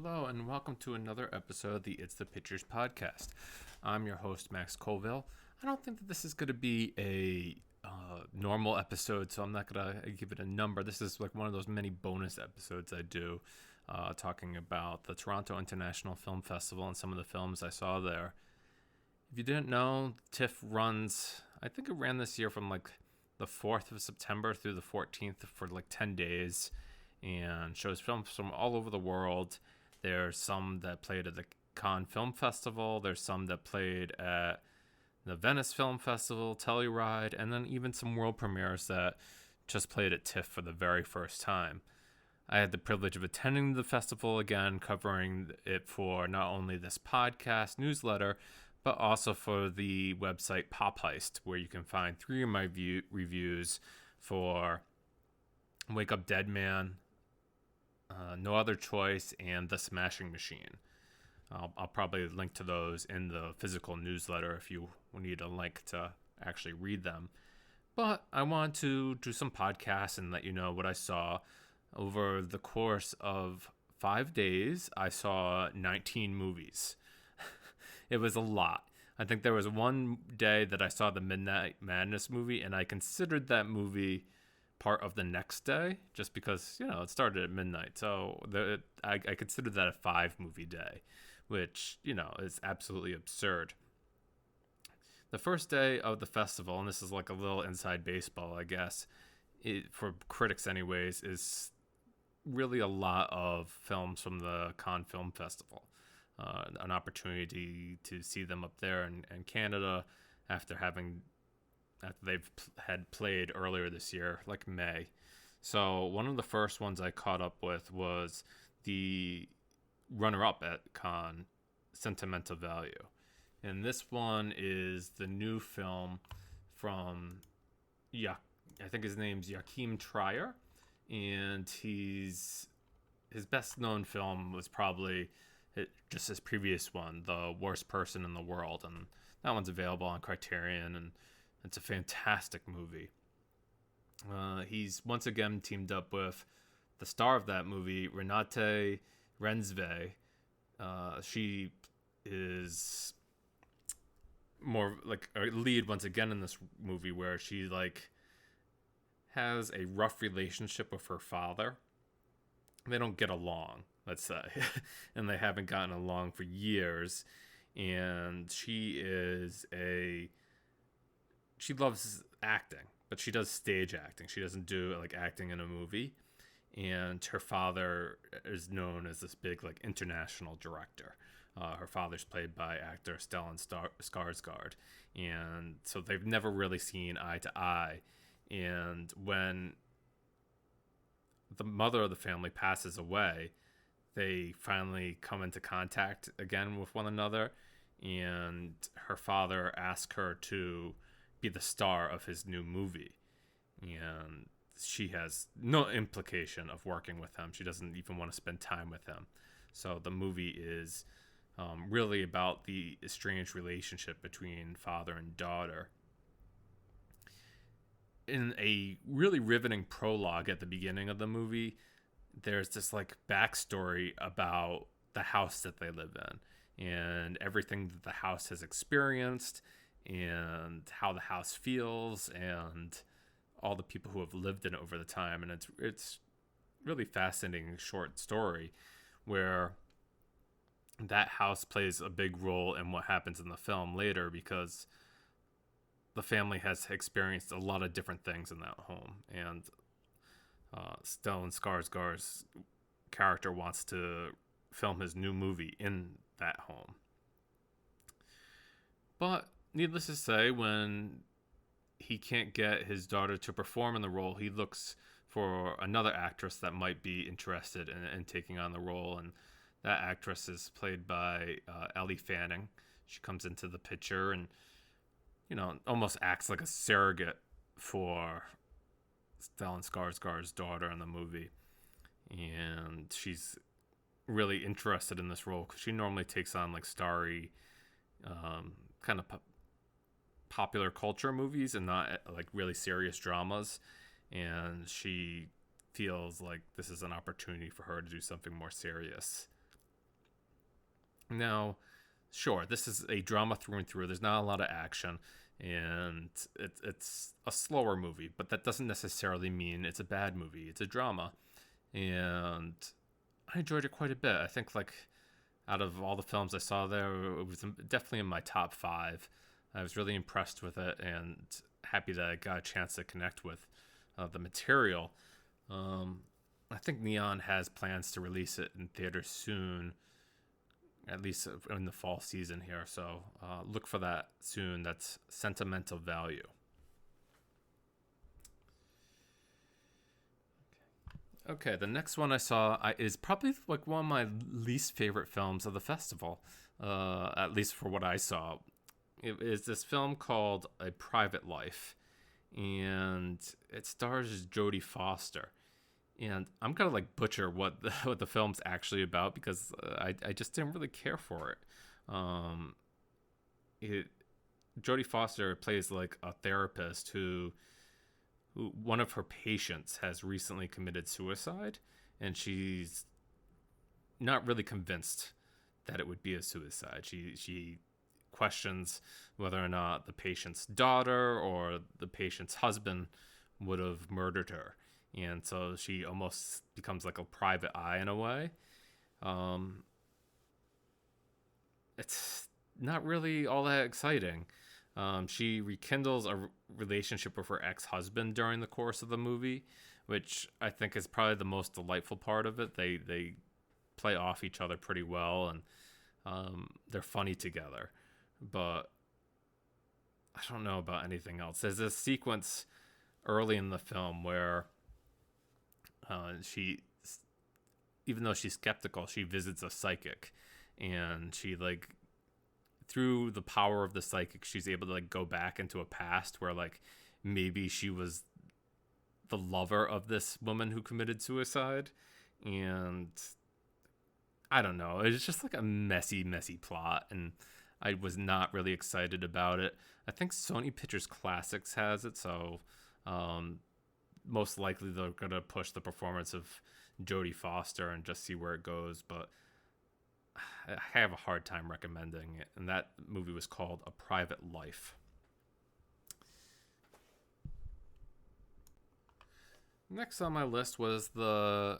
Hello, and welcome to another episode of the It's the Pictures podcast. I'm your host, Max Colville. I don't think that this is going to be a normal episode, so I'm not going to give it a number. This is like one of those many bonus episodes I do, talking about the Toronto International Film Festival and some of the films I saw there. If you didn't know, TIFF runs, I think it ran this year from like the 4th of September through the 14th for like 10 days and shows films from all over the world. There's some that played at the Cannes Film Festival. There's some that played at the Venice Film Festival, Telluride, and then even some world premieres that just played at TIFF for the very first time. I had the privilege of attending the festival again, covering it for not only this podcast newsletter, but also for the website Pop Heist, where you can find 3 of my reviews for Wake Up Dead Man, No Other Choice, and The Smashing Machine. I'll probably link to those in the physical newsletter if you need a link to actually read them. But I want to do some podcasts and let you know what I saw. Over the course of 5 days, I saw 19 movies. It was a lot. I think there was one day that I saw the Midnight Madness movie, and I considered that movie part of the next day just because, it started at midnight. So I considered that a 5-movie day, which, is absolutely absurd. The first day of the festival, and this is like a little inside baseball, I guess, for critics anyways, is really a lot of films from the Cannes Film Festival. An opportunity to see them up there in Canada after they've had played earlier this year, like May. So one of the first ones I caught up with was the runner-up at Cannes, Sentimental Value. And this one is the new film from, I think his name's Joachim Trier. And his best-known film was probably just his previous one, The Worst Person in the World. And that one's available on Criterion, and it's a fantastic movie. He's once again teamed up with the star of that movie, Renate Reinsve. She is more like a lead once again in this movie, where she has a rough relationship with her father. They don't get along, let's say, and they haven't gotten along for years. And she loves acting, but she does stage acting. She doesn't do acting in a movie. And her father is known as this big international director. Her father's played by actor Stellan Skarsgård, and so they've never really seen eye to eye. And when the mother of the family passes away, they finally come into contact again with one another, and her father asks her to be the star of his new movie. And she has no implication of working with him. She doesn't even want to spend time with him. So the movie is really about the estranged relationship between father and daughter. In a really riveting prologue at the beginning of the movie, there's this backstory about the house that they live in and everything that the house has experienced and how the house feels and all the people who have lived in it over the time. And it's really fascinating short story where that house plays a big role in what happens in the film later, because the family has experienced a lot of different things in that home, and Stellan Skarsgård's character wants to film his new movie in that home. But needless to say, when he can't get his daughter to perform in the role, he looks for another actress that might be interested in taking on the role, and that actress is played by Ellie Fanning. She comes into the picture and almost acts like a surrogate for Stellan Skarsgård's daughter in the movie. And she's really interested in this role because she normally takes on starry kind of popular culture movies and not really serious dramas. And she feels like this is an opportunity for her to do something more serious. Now, sure, this is a drama through and through. There's not a lot of action, and it's a slower movie, but that doesn't necessarily mean it's a bad movie. It's a drama, and I enjoyed it quite a bit. I think, like, out of all the films I saw there, it was definitely in my top five. I was really impressed with it and happy that I got a chance to connect with the material. I think Neon has plans to release it in theaters soon, at least in the fall season here. So look for that soon. That's Sentimental Value. Okay, the next one I saw is probably like one of my least favorite films of the festival, at least for what I saw. It is this film called A Private Life, and it stars Jodie Foster. And I'm gonna like butcher what what the film's actually about because I just didn't really care for it. Um, it Jodie Foster plays like a therapist who one of her patients has recently committed suicide, and she's not really convinced that it would be a suicide. She questions whether or not the patient's daughter or the patient's husband would have murdered her, and so she almost becomes like a private eye in a way. Um, it's not really all that exciting. She rekindles a relationship with her ex-husband during the course of the movie, which I think is probably the most delightful part of it. They play off each other pretty well, and they're funny together. But I don't know about anything else. There's this sequence early in the film where she, even though she's skeptical, she visits a psychic, and she like through the power of the psychic, she's able to like go back into a past where like maybe she was the lover of this woman who committed suicide. And I don't know, it's just like a messy plot, and I was not really excited about it. I think Sony Pictures Classics has it, so um, most likely they're gonna push the performance of Jodie Foster and just see where it goes. But I have a hard time recommending it, and that movie was called A Private Life. Next on my list was the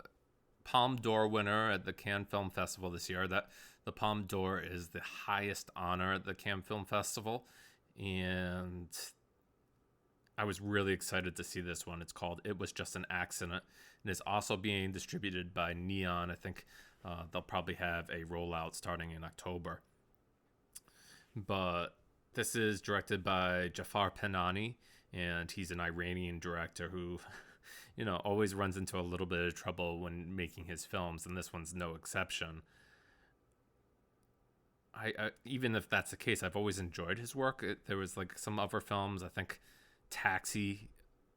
Palme d'Or winner at the Cannes Film Festival this year. That the Palme d'Or is the highest honor at the Cannes Film Festival, and I was really excited to see this one. It's called It Was Just an Accident, and it's also being distributed by Neon. I think they'll probably have a rollout starting in October. But this is directed by Jafar Panahi, and he's an Iranian director who, always runs into a little bit of trouble when making his films, and this one's no exception. I even if that's the case, I've always enjoyed his work. There was like some other films, I think Taxi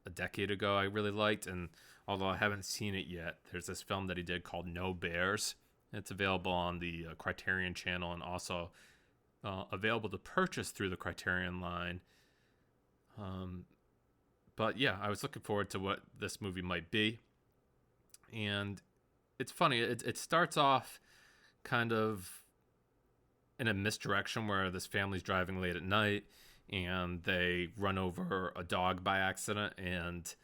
a decade ago I really liked, and although I haven't seen it yet, there's this film that he did called No Bears. It's available on the Criterion channel, and also available to purchase through the Criterion line. But yeah, I was looking forward to what this movie might be. And it's funny, it starts off kind of in a misdirection where this family's driving late at night and they run over a dog by accident, and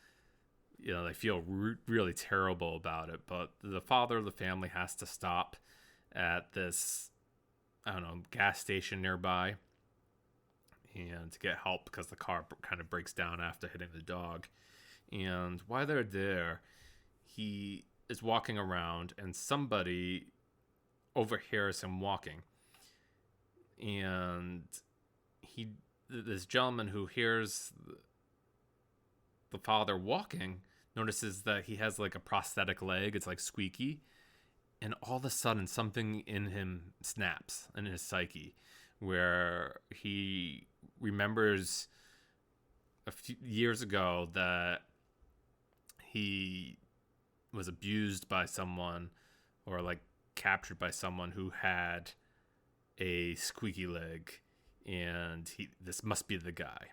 they feel really terrible about it. But the father of the family has to stop at this, I don't know, gas station nearby and to get help because the car kind of breaks down after hitting the dog. And while they're there, he is walking around and somebody overhears him walking. And this gentleman who hears the father walking notices that he has like a prosthetic leg. It's like squeaky. And all of a sudden something in him snaps in his psyche, where he remembers a few years ago that he was abused by someone, or like captured by someone who had a squeaky leg, and this must be the guy.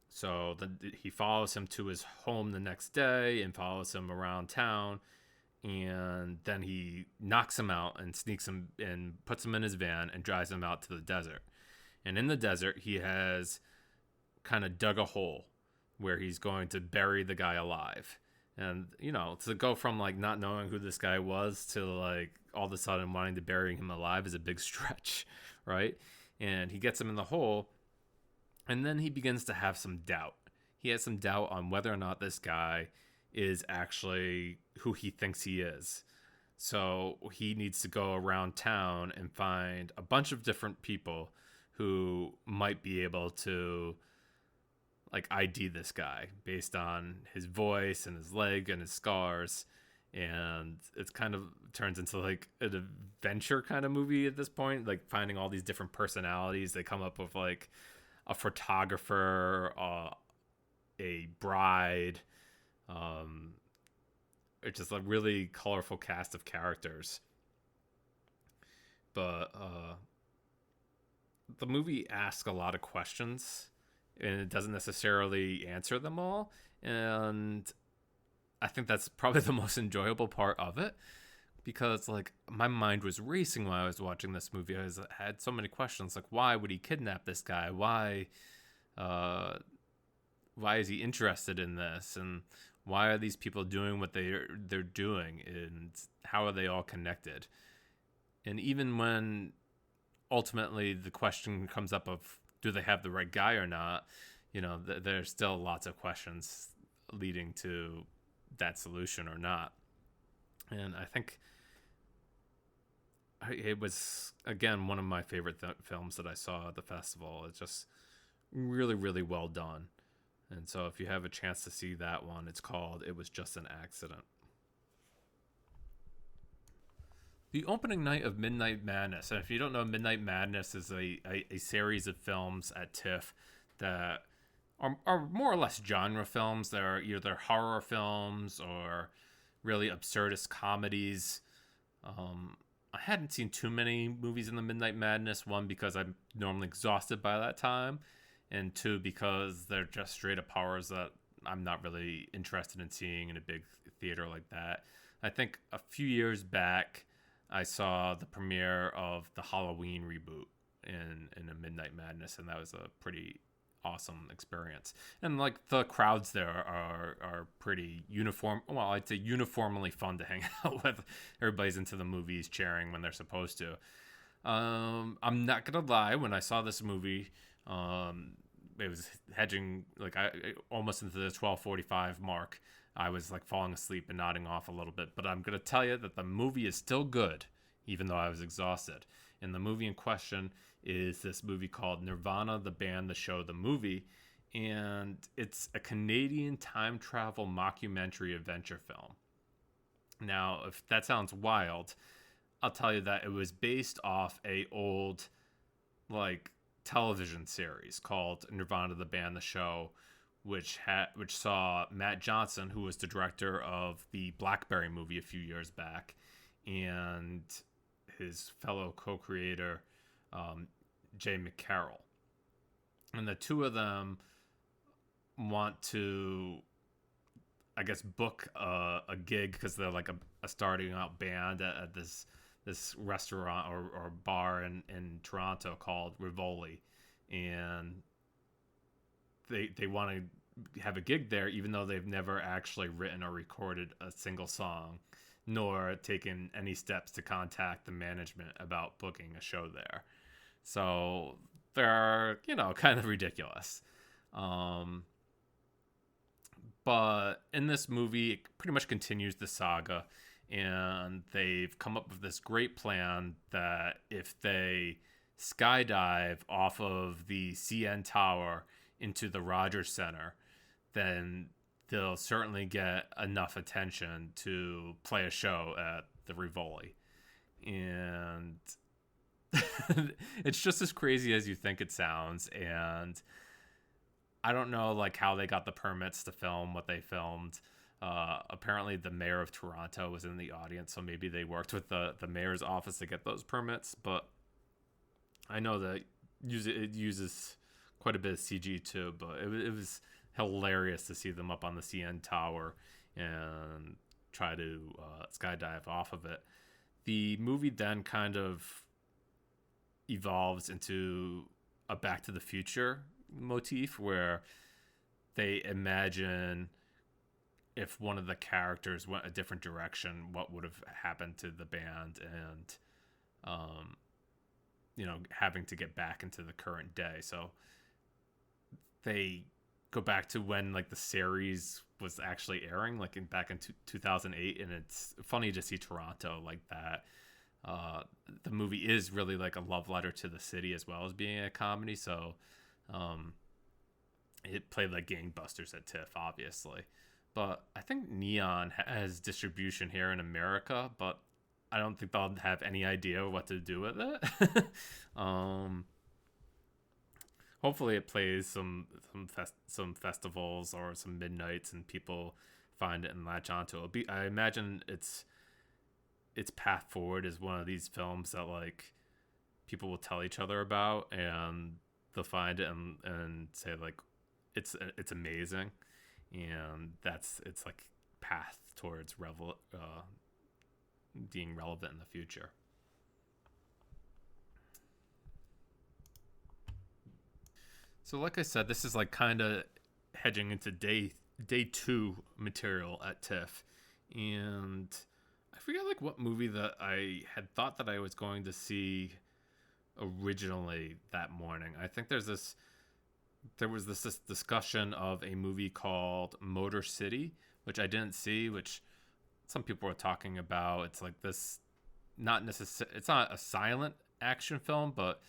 So he follows him to his home the next day and follows him around town, and then he knocks him out and sneaks him and puts him in his van and drives him out to the desert. And in the desert, he has kind of dug a hole where he's going to bury the guy alive. And, you know, to go from like not knowing who this guy was to like all of a sudden wanting to bury him alive is a big stretch, right? And he gets him in the hole, and then he begins to have some doubt. He has some doubt on whether or not this guy is actually who he thinks he is. So he needs to go around town and find a bunch of different people who might be able to like ID this guy based on his voice and his leg and his scars. And it's kind of turns into like an adventure kind of movie at this point, like finding all these different personalities. They come up with like a photographer, a bride. It's just a really colorful cast of characters. But the movie asks a lot of questions, and it doesn't necessarily answer them all. And I think that's probably the most enjoyable part of it, because like my mind was racing while I was watching this movie. I had so many questions, like why would he kidnap this guy? Why is he interested in this? And why are these people doing what they're doing? And how are they all connected? And even when ultimately the question comes up of do they have the right guy or not, you know, there's still lots of questions leading to that solution or not. And I think it was, again, one of my favorite films that I saw at the festival. It's just really, really well done. And so if you have a chance to see that one, it's called It Was Just an Accident. The opening night of Midnight Madness, and if you don't know, Midnight Madness is a series of films at TIFF that are more or less genre films. They're either horror films or really absurdist comedies. I hadn't seen too many movies in the Midnight Madness. One, because I'm normally exhausted by that time, and two, because they're just straight up horrors that I'm not really interested in seeing in a big theater like that. I think a few years back, I saw the premiere of the Halloween reboot in a Midnight Madness, and that was a pretty awesome experience. And like the crowds there are pretty uniform. Well, I'd say uniformly fun to hang out with. Everybody's into the movies, cheering when they're supposed to. I'm not gonna lie. When I saw this movie, it was hedging like I almost into the 12:45 mark. I was like falling asleep and nodding off a little bit, but I'm going to tell you that the movie is still good, even though I was exhausted. And the movie in question is this movie called Nirvana, the band, the show, the movie. And it's a Canadian time travel mockumentary adventure film. Now, if that sounds wild, I'll tell you that it was based off a old like television series called Nirvana, the band, the show, which saw Matt Johnson, who was the director of the Blackberry movie a few years back, and his fellow co-creator, Jay McCarroll. And the two of them want to, I guess, book a gig because they're like a starting out band at this restaurant or bar in Toronto called Rivoli. And they want to have a gig there, even though they've never actually written or recorded a single song, nor taken any steps to contact the management about booking a show there. So they're, kind of ridiculous. But in this movie, it pretty much continues the saga, and they've come up with this great plan that if they skydive off of the CN Tower into the Rogers Center, then they'll certainly get enough attention to play a show at the Rivoli. And it's just as crazy as you think it sounds. And I don't know like how they got the permits to film what they filmed. Apparently the mayor of Toronto was in the audience, so maybe they worked with the mayor's office to get those permits. But I know that it uses quite a bit of CG too, but it was hilarious to see them up on the CN Tower and try to skydive off of it. The movie then kind of evolves into a Back to the Future motif where they imagine if one of the characters went a different direction, what would have happened to the band, and having to get back into the current day. So they go back to when like the series was actually airing, like back in 2008, and it's funny to see Toronto like that. The movie is really like a love letter to the city as well as being a comedy. So it played like gangbusters at TIFF, obviously. But I think Neon has distribution here in America, but I don't think they'll have any idea what to do with it. Hopefully, it plays some festivals or some midnights, and people find it and latch onto it. I imagine its path forward is one of these films that like people will tell each other about, and they'll find it and say like it's amazing, and that's its like path towards being relevant in the future. So like I said, this is like kind of hedging into day two material at TIFF, and I forget like what movie that I had thought that I was going to see originally that morning. I think there was this discussion of a movie called Motor City, which I didn't see, which some people were talking about. It's like this, it's not a silent action film, but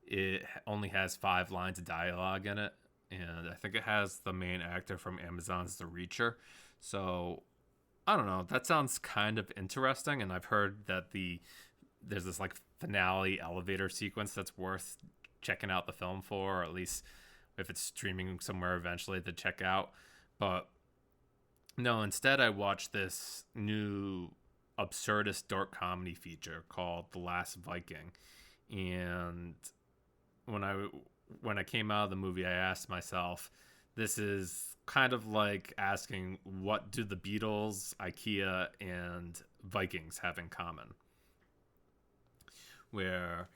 it only has 5 lines of dialogue in it, and I think it has the main actor from Amazon's The Reacher. So I don't know. That sounds kind of interesting, and I've heard that there's this like finale elevator sequence that's worth checking out the film for, or at least if it's streaming somewhere eventually to check out. But no, instead I watched this new absurdist dark comedy feature called The Last Viking, and when I came out of the movie, I asked myself, this is kind of like asking, what do the Beatles, IKEA, and Vikings have in common? Where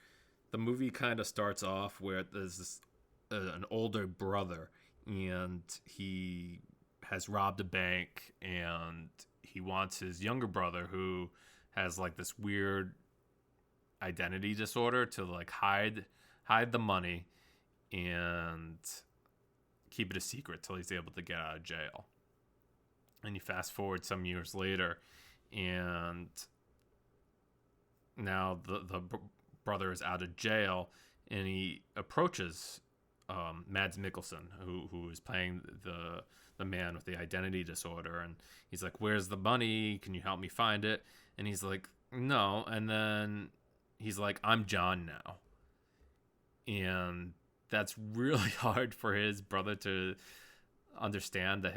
the movie kind of starts off where there's this an older brother, and he has robbed a bank, and he wants his younger brother, who has like this weird identity disorder, to like hide the money and keep it a secret till he's able to get out of jail. And you fast forward some years later, and now the brother is out of jail, and he approaches Mads Mikkelsen, who is playing the man with the identity disorder, and he's like, "Where's the money? Can you help me find it?" And he's like, "No." And then he's like, "I'm John now." And that's really hard for his brother to understand, that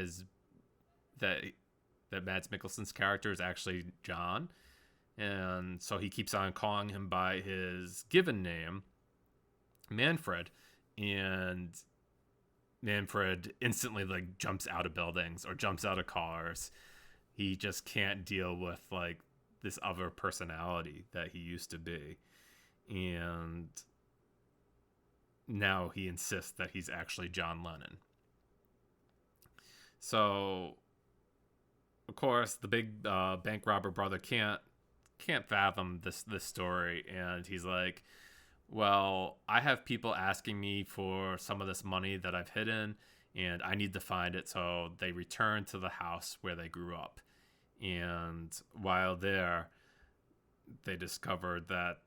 that Mads Mikkelsen's character is actually John. And so he keeps on calling him by his given name, Manfred. And Manfred instantly like jumps out of buildings or jumps out of cars. He just can't deal with like this other personality that he used to be. And now he insists that he's actually John Lennon. So, of course, the big bank robber brother can't fathom this story, and he's like, "Well, I have people asking me for some of this money that I've hidden, and I need to find it." So they return to the house where they grew up, and while there, they discovered that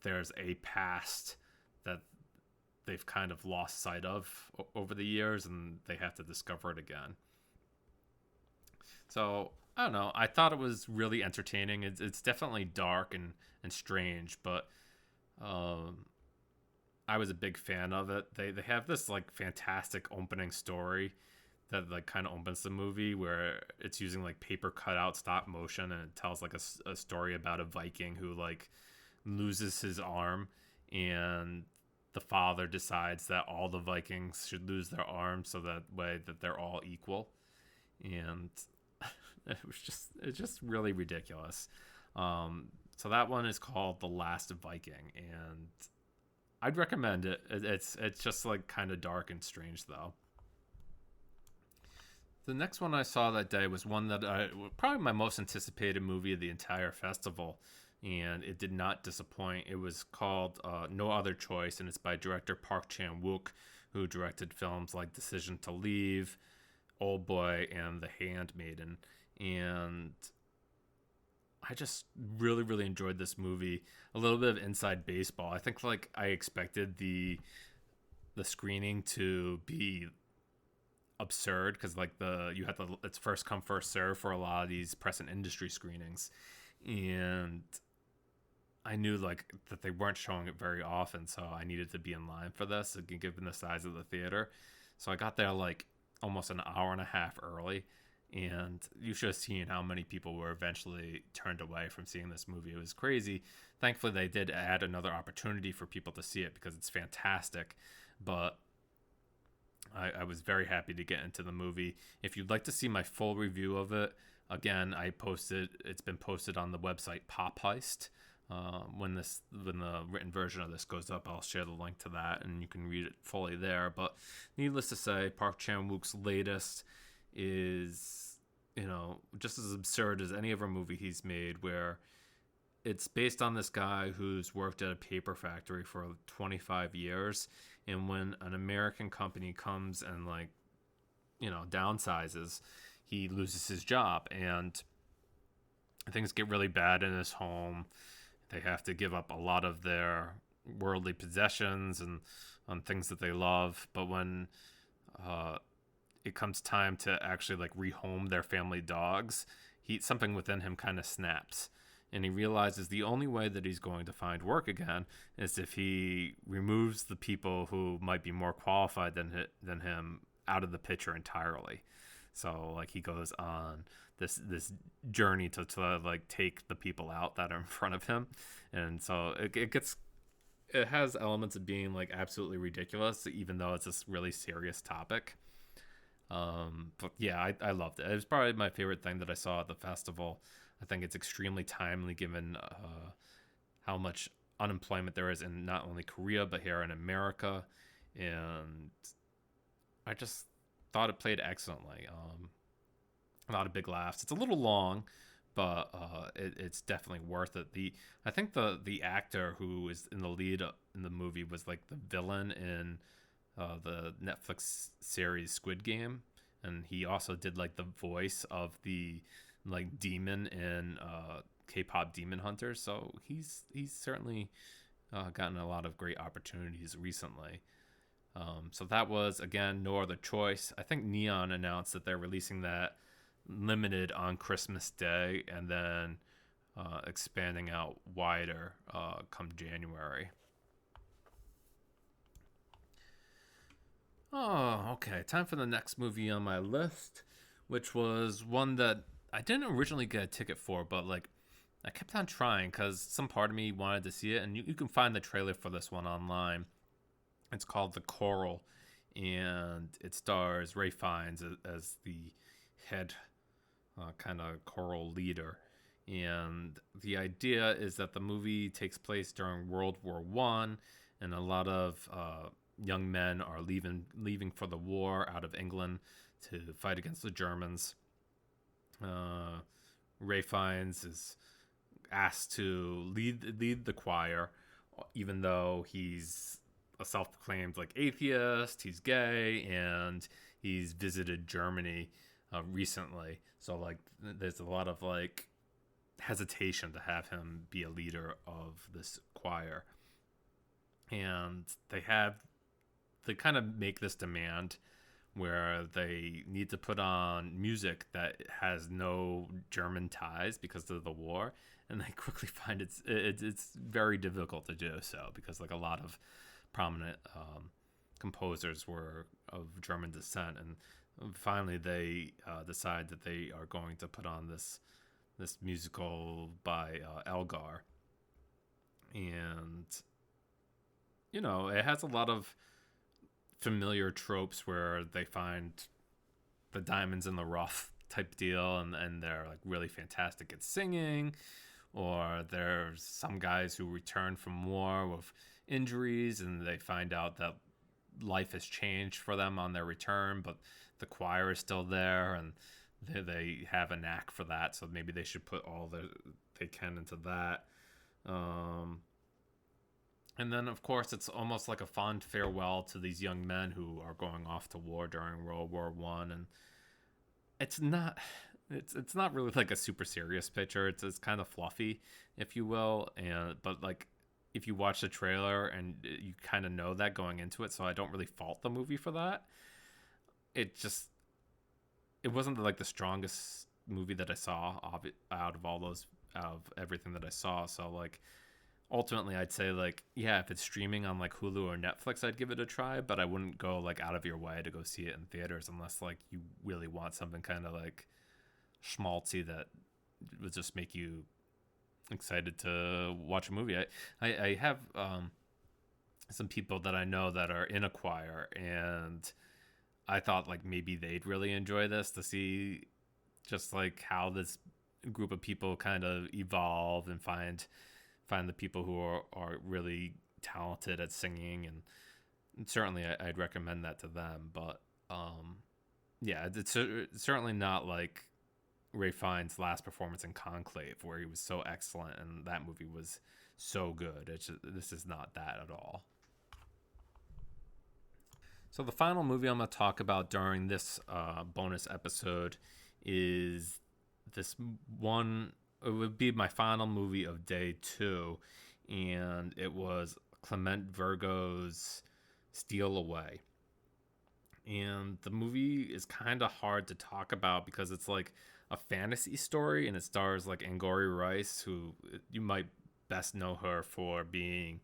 there's a past that they've kind of lost sight of over the years, and they have to discover it again. So I don't know. I thought it was really entertaining. It's definitely dark and strange, but I was a big fan of it. They have this like fantastic opening story that like kind of opens the movie, where it's using like paper cutout stop motion, and it tells like a story about a Viking who like loses his arm, and the father decides that all the Vikings should lose their arms so that way that they're all equal. And It's just really ridiculous. So that one is called The Last Viking, and I'd recommend it. It's just like kind of dark and strange though. The next one I saw that day was one that probably my most anticipated movie of the entire festival, and it did not disappoint. It was called No Other Choice, and it's by director Park Chan Wook, who directed films like Decision to Leave, Old Boy, and The Handmaiden. And I just really, really enjoyed this movie. A little bit of inside baseball. I think like I expected the screening to be absurd because like you had the it's first come first serve for a lot of these press and industry screenings, and I knew like that they weren't showing it very often, so I needed to be in line for this given the size of the theater. So I got there like almost an hour and a half early, and you should have seen how many people were eventually turned away from seeing this movie. It was crazy. Thankfully they did add another opportunity for people to see it because it's fantastic, but I was very happy to get into the movie. If you'd like to see my full review of it, again, it's been posted on the website Pop Heist. When the written version of this goes up, I'll share the link to that, and you can read it fully there. But needless to say, Park Chan Wook's latest is, just as absurd as any other movie he's made, where it's based on this guy who's worked at a paper factory for 25 years, and when an American company comes and downsizes, he loses his job, and things get really bad in his home. They have to give up a lot of their worldly possessions and on things that they love. But when it comes time to actually like rehome their family dogs, something within him kind of snaps, and he realizes the only way that he's going to find work again is if he removes the people who might be more qualified than him out of the picture entirely. So like he goes on this journey to like take the people out that are in front of him, and so it has elements of being like absolutely ridiculous, even though it's this really serious topic. But yeah, I loved it. It was probably my favorite thing that I saw at the festival. I think it's extremely timely given how much unemployment there is in not only Korea but here in America, and I just thought it played excellently. A lot of big laughs. It's a little long, but it's definitely worth it. I think the actor who is in the lead in the movie was like the villain in the Netflix series Squid Game, and he also did like the voice of the like demon in K-pop Demon Hunters. So he's certainly gotten a lot of great opportunities recently. So that was, again, No Other Choice. I think Neon announced that they're releasing that limited on Christmas Day and then expanding out wider come January. Oh, okay. Time for the next movie on my list, which was one that I didn't originally get a ticket for, but like I kept on trying because some part of me wanted to see it, and you can find the trailer for this one online. It's called The Choral, and it stars Ray Fiennes as the head kind of choral leader. And the idea is that the movie takes place during World War One, and a lot of young men are leaving for the war out of England to fight against the Germans. Ray Fiennes is asked to lead the choir, even though he's a self-proclaimed like atheist, he's gay, and he's visited Germany recently. So like there's a lot of like hesitation to have him be a leader of this choir. And they kind of make this demand where they need to put on music that has no German ties because of the war, and they quickly find it's very difficult to do so because like a lot of prominent composers were of German descent, and finally they decide that they are going to put on this musical by Elgar, and it has a lot of familiar tropes where they find the diamonds in the rough type deal, and they're like really fantastic at singing, or there's some guys who return from war with injuries and they find out that life has changed for them on their return, but the choir is still there, and they have a knack for that, so maybe they should put all they can into that. And then, of course, it's almost like a fond farewell to these young men who are going off to war during World War One, and it's not it's not really like a super serious picture. It's kind of fluffy, if you will, and but like if you watch the trailer and you kind of know that going into it, so I don't really fault the movie for that. It just it wasn't like the strongest movie that I saw out of all those out of everything that I saw. So like ultimately I'd say like yeah, if it's streaming on like Hulu or Netflix, I'd give it a try, but I wouldn't go like out of your way to go see it in theaters unless like you really want something kind of like schmaltzy that would just make you excited to watch a movie. I have some people that I know that are in a choir, and I thought like maybe they'd really enjoy this to see just like how this group of people kind of evolve and find the people who are really talented at singing, and certainly I'd recommend that to them. But yeah, it's certainly not like Ray Fiennes' last performance in Conclave, where he was so excellent and that movie was so good. This is not that at all. So the final movie I'm going to talk about during this bonus episode is this one. It would be my final movie of day 2, and it was Clement Virgo's Steal Away. And the movie is kind of hard to talk about because it's like a fantasy story, and it stars like Angourie Rice, who you might best know her for being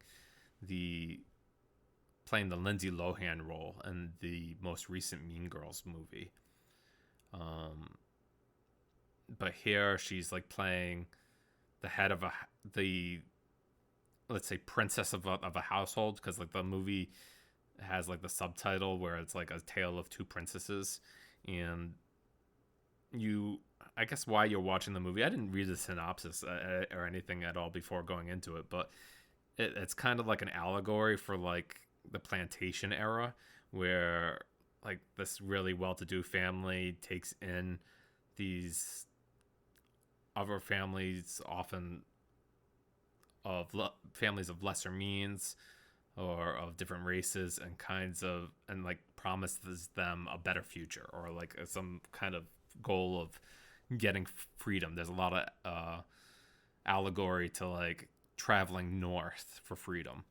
playing the Lindsay Lohan role in the most recent Mean Girls movie. But here she's like playing the head of the let's say princess of a household, because like the movie has like the subtitle where it's like a tale of two princesses, and I guess why you're watching the movie, I didn't read the synopsis or anything at all before going into it, but it's kind of like an allegory for like the plantation era, where like this really well-to-do family takes in these other families, often families of lesser means or of different races and kinds of, and like promises them a better future or like some kind of goal of getting freedom. There's a lot of allegory to like traveling north for freedom.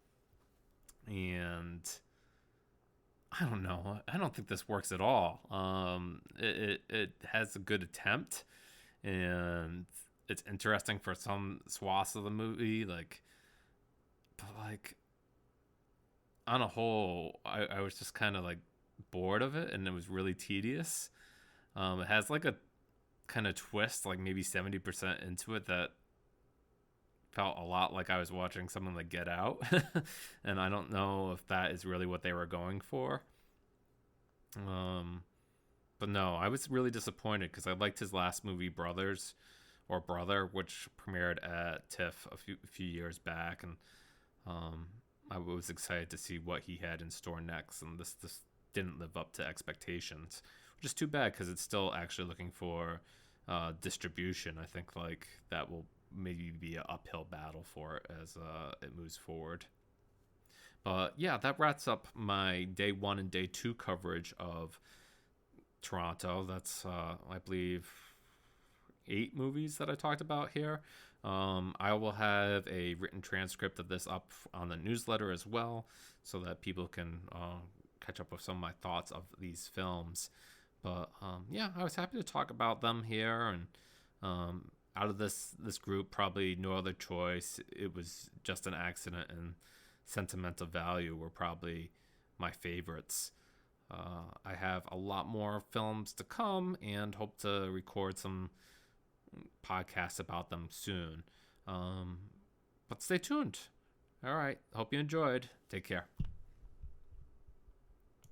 And I don't know. I don't think this works at all. It has a good attempt, and it's interesting for some swaths of the movie. Like, but like on a whole, I was just kind of like bored of it, and it was really tedious. It has like a kind of twist, like maybe 70% into it, that felt a lot like I was watching something like Get Out. And I don't know if that is really what they were going for. But no, I was really disappointed because I liked his last movie, Brother, which premiered at TIFF a few years back, and I was excited to see what he had in store next, and this didn't live up to expectations, which is too bad because it's still actually looking for distribution. I think like that will maybe be an uphill battle for it as it moves forward. But yeah, that wraps up my day 1 and day 2 coverage of Toronto. That's I believe 8 movies that I talked about here. I will have a written transcript of this up on the newsletter as well, so that people can catch up with some of my thoughts of these films. But yeah, I was happy to talk about them here, and out of this group, probably no other choice. It was just an accident, and Sentimental Value were probably my favorites. I have a lot more films to come and hope to record some podcasts about them soon. But stay tuned. All right. Hope you enjoyed. Take care.